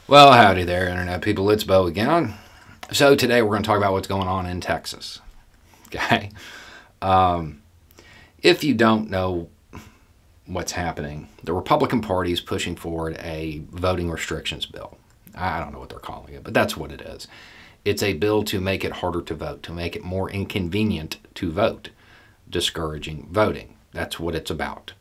Well, howdy there, Internet people. It's Bo again. So today we're going to talk about what's going on in Texas. Okay? If you don't know what's happening, the Republican Party is pushing forward a voting restrictions bill. I don't know what they're calling it, but that's what it is. It's a bill to make it harder to vote, to make it more inconvenient to vote, discouraging voting. That's what it's about.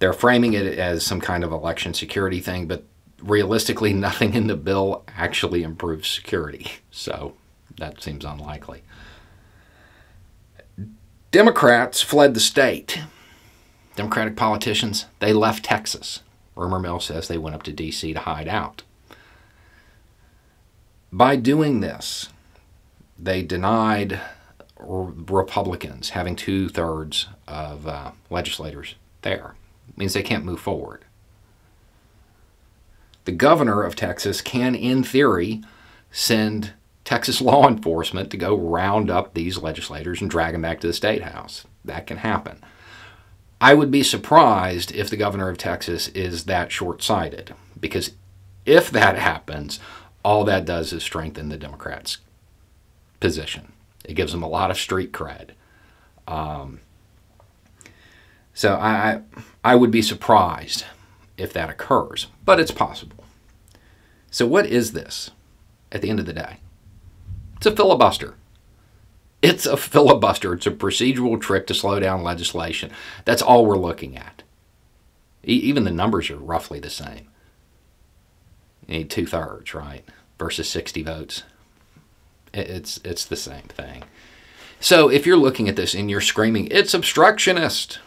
They're framing it as some kind of election security thing, but realistically, nothing in the bill actually improves security. So that seems unlikely. Democrats fled the state. Democratic politicians, they left Texas. Rumor mill says they went up to D.C. to hide out. By doing this, they denied Republicans having 2/3 of legislators there. It means they can't move forward. The governor of Texas can, in theory, send Texas law enforcement to go round up these legislators and drag them back to the State House. That can happen. I would be surprised if the governor of Texas is that short-sighted, because if that happens, all that does is strengthen the Democrats' position. It gives them a lot of street cred. So I would be surprised if that occurs, but it's possible. So what is this at the end of the day? It's a filibuster. It's a filibuster. It's a procedural trick to slow down legislation. That's all we're looking at. Even the numbers are roughly the same. You need 2/3, right? Versus 60 votes. It's the same thing. So if you're looking at this and you're screaming, it's obstructionist,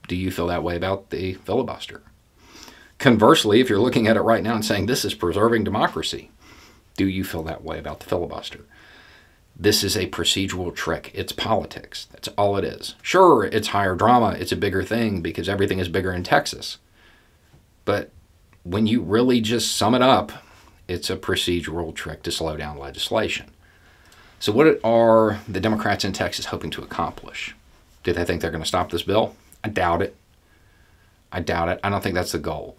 do you feel that way about the filibuster? Conversely, if you're looking at it right now and saying this is preserving democracy, do you feel that way about the filibuster? This is a procedural trick. It's politics. That's all it is. Sure, it's higher drama. It's a bigger thing because everything is bigger in Texas. But when you really just sum it up, it's a procedural trick to slow down legislation. So what are the Democrats in Texas hoping to accomplish? Do they think they're going to stop this bill? I doubt it. I doubt it. I don't think that's the goal.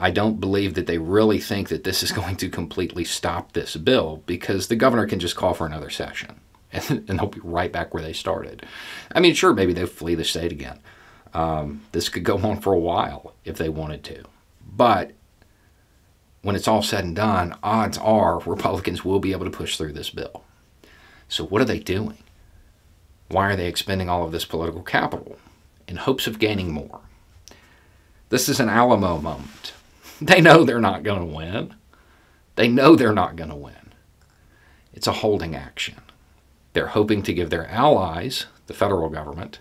I don't believe that they really think that this is going to completely stop this bill, because the governor can just call for another session and they'll be right back where they started. I mean, sure, maybe they'll flee the state again. This could go on for a while if they wanted to. But when it's all said and done, odds are Republicans will be able to push through this bill. So what are they doing? Why are they expending all of this political capital in hopes of gaining more? This is an Alamo moment. They know they're not going to win. They know they're not going to win. It's a holding action. They're hoping to give their allies, the federal government,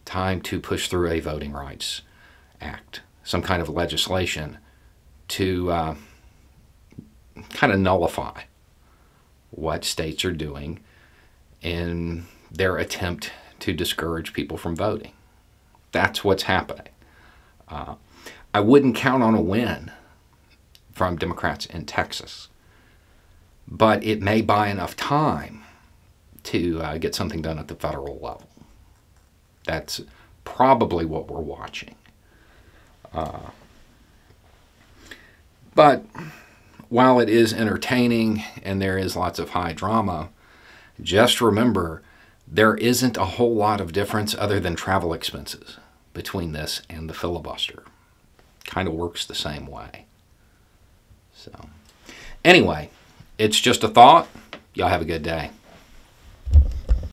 time to push through a voting rights act, some kind of legislation to kind of nullify what states are doing in their attempt to discourage people from voting. That's what's happening. I wouldn't count on a win from Democrats in Texas, but it may buy enough time to get something done at the federal level. That's probably what we're watching. But while it is entertaining and there is lots of high drama, just remember there isn't a whole lot of difference other than travel expenses between this and the filibuster. Kind of works the same way. So, anyway, it's just a thought. Y'all have a good day.